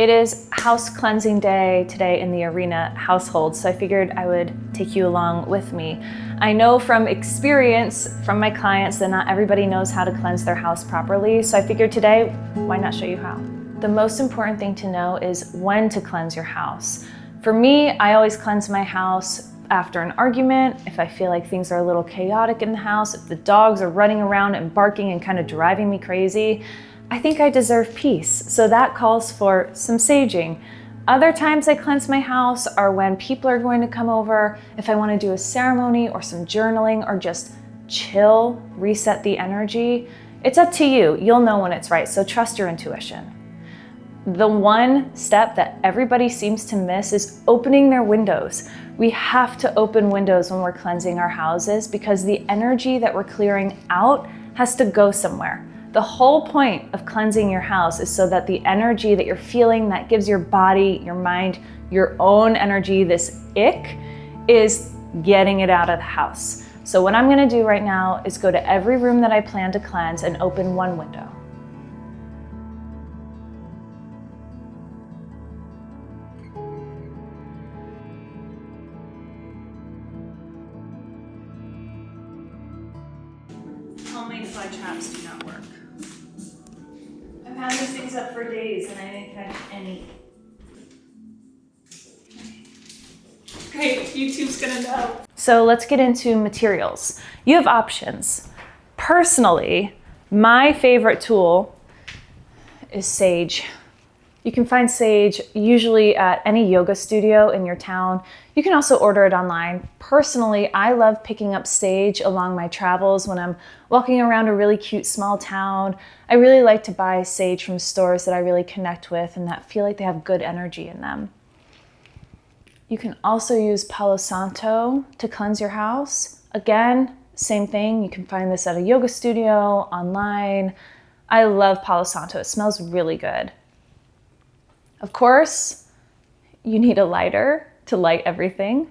It is house cleansing day today in the Arena household, so I figured I would take you along with me. I know from experience from my clients that not everybody knows how to cleanse their house properly, so I figured today, why not show you how? The most important thing to know is when to cleanse your house. For me, I always cleanse my house after an argument, if I feel like things are a little chaotic in the house, if the dogs are running around and barking and kind of driving me crazy, I think I deserve peace, so that calls for some saging. Other times I cleanse my house are when people are going to come over, if I want to do a ceremony or some journaling or just chill, reset the energy. It's up to you. You'll know when it's right, so trust your intuition. The one step that everybody seems to miss is opening their windows. We have to open windows when we're cleansing our houses because the energy that we're clearing out has to go somewhere. The whole point of cleansing your house is so that the energy that you're feeling that gives your body, your mind, your own energy, this ick, is getting it out of the house. So what I'm gonna do right now is go to every room that I plan to cleanse and open one window. Homemade fly traps do not work. I've had these things up for days and I didn't catch any. Great, YouTube's gonna know. So let's get into materials. You have options. Personally, my favorite tool is sage. You can find sage usually at any yoga studio in your town. You can also order it online. Personally, I love picking up sage along my travels when I'm walking around a really cute small town. I really like to buy sage from stores that I really connect with and that feel like they have good energy in them. You can also use Palo Santo to cleanse your house. Again, same thing. You can find this at a yoga studio, online. I love Palo Santo. It smells really good. Of course, you need a lighter to light everything.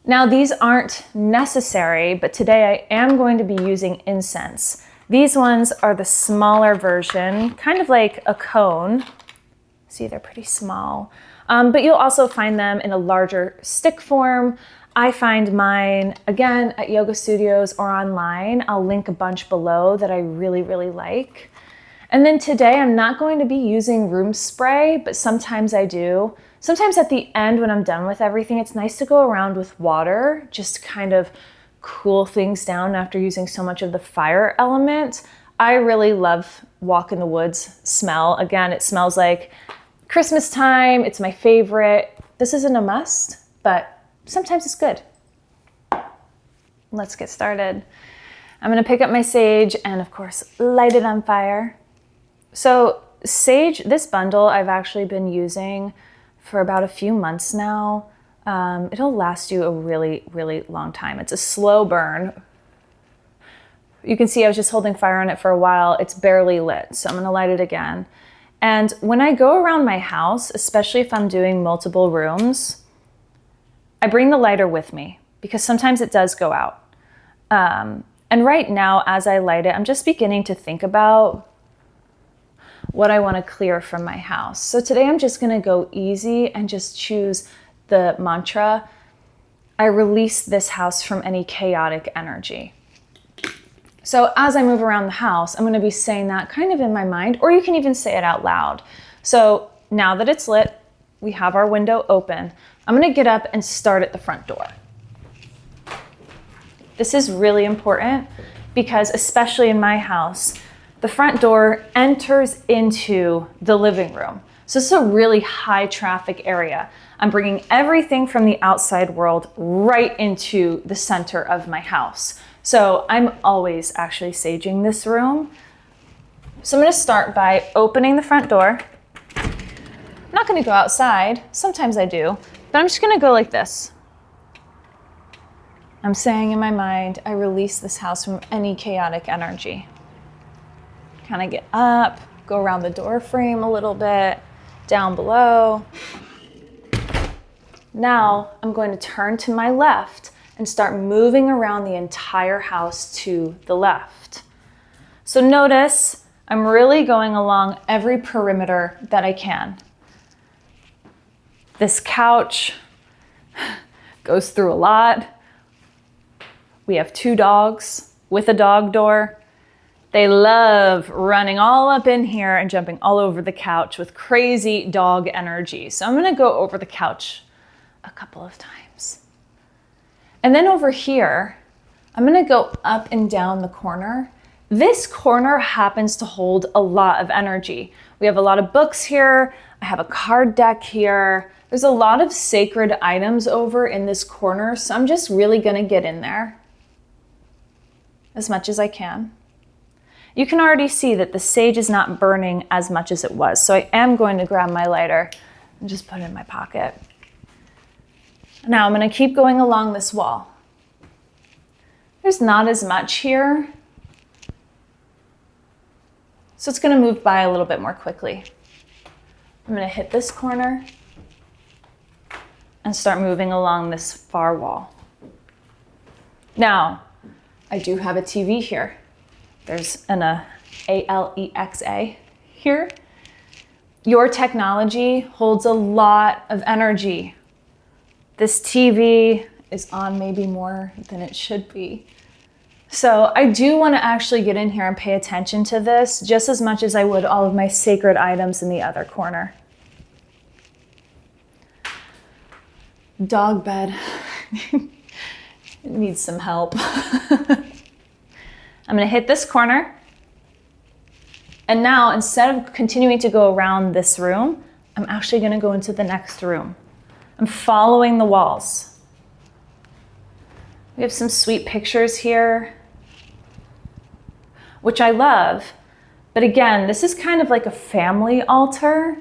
Now, these aren't necessary, but today I am going to be using incense. These ones are the smaller version, kind of like a cone. See, they're pretty small, but you'll also find them in a larger stick form. I find mine, again, at yoga studios or online. I'll link a bunch below that I really, really like. And then today I'm not going to be using room spray, but sometimes I do. Sometimes at the end when I'm done with everything, it's nice to go around with water, just to kind of cool things down after using so much of the fire element. I really love Walk in the Woods smell. Again, it smells like Christmas time. It's my favorite. This isn't a must, but sometimes it's good. Let's get started. I'm gonna pick up my sage and of course, light it on fire. So sage, this bundle I've actually been using for about a few months now. It'll last you a really, really long time. It's a slow burn. You can see I was just holding fire on it for a while. It's barely lit, so I'm gonna light it again. And when I go around my house, especially if I'm doing multiple rooms, I bring the lighter with me because sometimes it does go out. And right now, as I light it, I'm just beginning to think about what I want to clear from my house. So today I'm just going to go easy and just choose the mantra, I release this house from any chaotic energy. So as I move around the house, I'm going to be saying that kind of in my mind, or you can even say it out loud. So now that it's lit, we have our window open. I'm going to get up and start at the front door. This is really important because especially in my house, the front door enters into the living room. So this is a really high traffic area. I'm bringing everything from the outside world right into the center of my house. So I'm always actually saging this room. So I'm gonna start by opening the front door. I'm not gonna go outside, sometimes I do, but I'm just gonna go like this. I'm saying in my mind, I release this house from any chaotic energy. Kind of get up, go around the door frame a little bit, down below. Now I'm going to turn to my left and start moving around the entire house to the left. So notice I'm really going along every perimeter that I can. This couch goes through a lot. We have 2 dogs with a dog door. They love running all up in here and jumping all over the couch with crazy dog energy. So I'm gonna go over the couch a couple of times. And then over here, I'm gonna go up and down the corner. This corner happens to hold a lot of energy. We have a lot of books here. I have a card deck here. There's a lot of sacred items over in this corner, so I'm just really gonna get in there as much as I can. You can already see that the sage is not burning as much as it was, so I am going to grab my lighter and just put it in my pocket. Now I'm gonna keep going along this wall. There's not as much here, so it's gonna move by a little bit more quickly. I'm gonna hit this corner and start moving along this far wall. Now, I do have a TV here. There's an Alexa here. Your technology holds a lot of energy. This TV is on maybe more than it should be. So I do want to actually get in here and pay attention to this just as much as I would all of my sacred items in the other corner. Dog bed. It needs some help. I'm gonna hit this corner. And now, instead of continuing to go around this room, I'm actually gonna go into the next room. I'm following the walls. We have some sweet pictures here, which I love. But again, this is kind of like a family altar.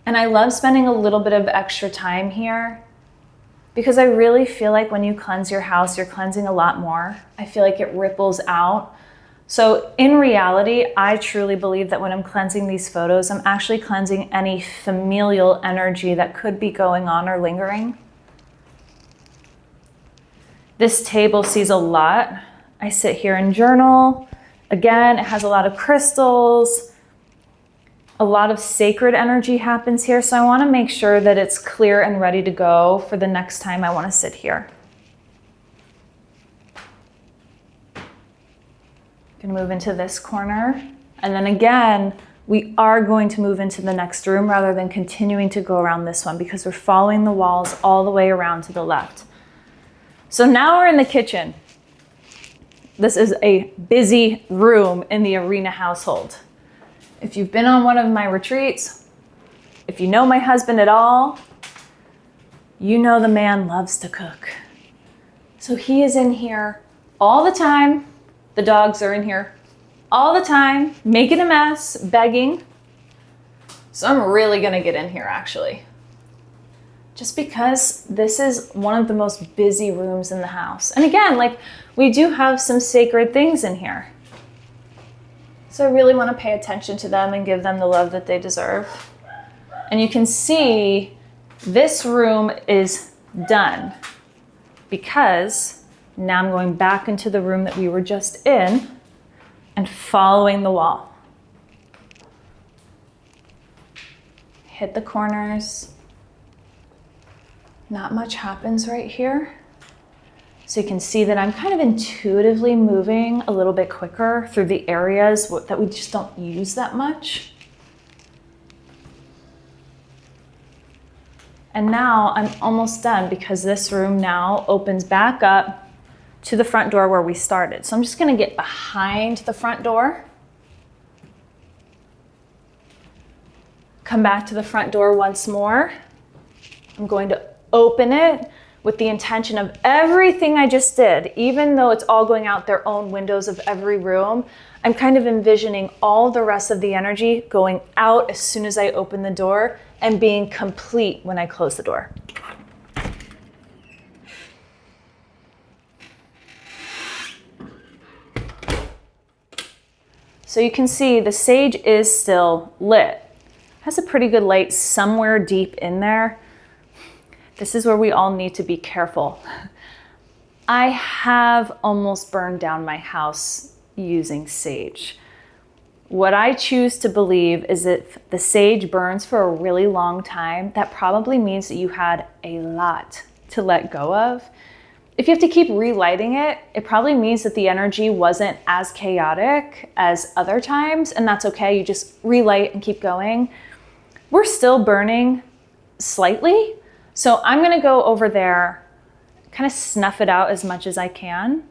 And I love spending a little bit of extra time here because I really feel like when you cleanse your house, you're cleansing a lot more. I feel like it ripples out. So in reality, I truly believe that when I'm cleansing these photos, I'm actually cleansing any familial energy that could be going on or lingering. This table sees a lot. I sit here and journal. Again, it has a lot of crystals. A lot of sacred energy happens here, so I want to make sure that it's clear and ready to go for the next time I want to sit here. Gonna move into this corner, and then again, we are going to move into the next room rather than continuing to go around this one because we're following the walls all the way around to the left. So now we're in the kitchen. This is a busy room in the Arena household. If you've been on one of my retreats, if you know my husband at all, you know the man loves to cook. So he is in here all the time. The dogs are in here all the time, making a mess, begging. So I'm really gonna get in here actually. Just because this is one of the most busy rooms in the house. And again, like we do have some sacred things in here. So I really wanna pay attention to them and give them the love that they deserve. And you can see this room is done because now I'm going back into the room that we were just in and following the wall. Hit the corners. Not much happens right here. So you can see that I'm kind of intuitively moving a little bit quicker through the areas that we just don't use that much. And now I'm almost done because this room now opens back up to the front door where we started. So I'm just gonna get behind the front door. Come back to the front door once more. I'm going to open it with the intention of everything I just did, even though it's all going out their own windows of every room, I'm kind of envisioning all the rest of the energy going out as soon as I open the door and being complete when I close the door. So you can see the sage is still lit. Has a pretty good light somewhere deep in there. This is where we all need to be careful. I have almost burned down my house using sage. What I choose to believe is that if the sage burns for a really long time, that probably means that you had a lot to let go of. If you have to keep relighting it, it probably means that the energy wasn't as chaotic as other times, and that's okay. You just relight and keep going. We're still burning slightly, so I'm gonna go over there, kind of snuff it out as much as I can.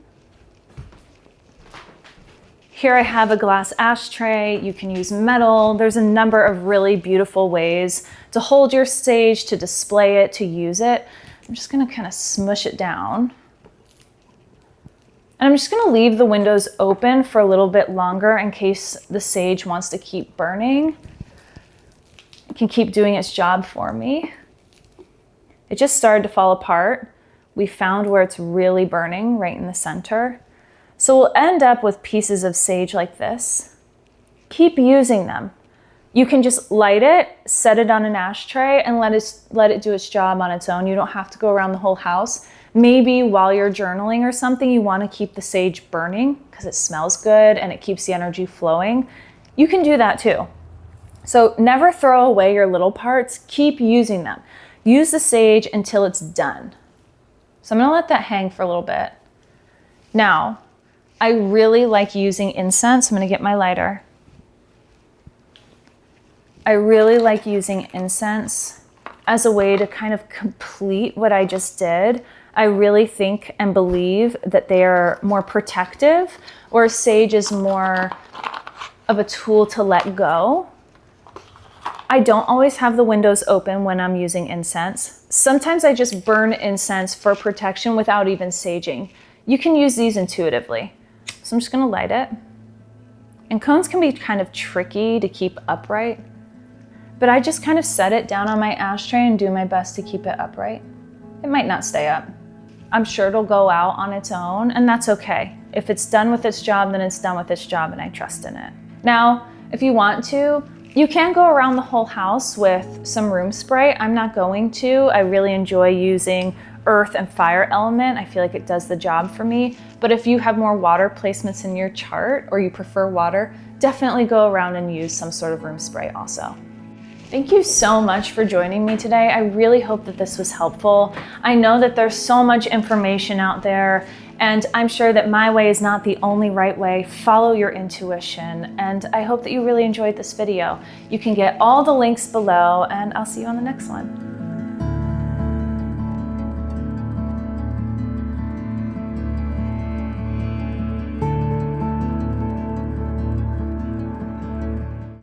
Here I have a glass ashtray. You can use metal. There's a number of really beautiful ways to hold your sage, to display it, to use it. I'm just gonna kind of smush it down. And I'm just gonna leave the windows open for a little bit longer in case the sage wants to keep burning. It can keep doing its job for me. It just started to fall apart. We found where it's really burning, right in the center. So we'll end up with pieces of sage like this. Keep using them. You can just light it, set it on an ashtray, and let it do its job on its own. You don't have to go around the whole house. Maybe while you're journaling or something, you want to keep the sage burning because it smells good and it keeps the energy flowing. You can do that too. So never throw away your little parts. Keep using them. Use the sage until it's done. So I'm going to let that hang for a little bit. Now, I really like using incense. I'm going to get my lighter. I really like using incense as a way to kind of complete what I just did. I really think and believe that they are more protective, or sage is more of a tool to let go. I don't always have the windows open when I'm using incense. Sometimes I just burn incense for protection without even saging. You can use these intuitively. So I'm just gonna light it. And cones can be kind of tricky to keep upright, but I just kind of set it down on my ashtray and do my best to keep it upright. It might not stay up. I'm sure it'll go out on its own, and that's okay. If it's done with its job, then it's done with its job, and I trust in it. Now, if you want to, you can go around the whole house with some room spray. I'm not going to. I really enjoy using earth and fire element. I feel like it does the job for me. But if you have more water placements in your chart, or you prefer water, definitely go around and use some sort of room spray also. Thank you so much for joining me today. I really hope that this was helpful. I know that there's so much information out there, and I'm sure that my way is not the only right way. Follow your intuition, and I hope that you really enjoyed this video. You can get all the links below, and I'll see you on the next one.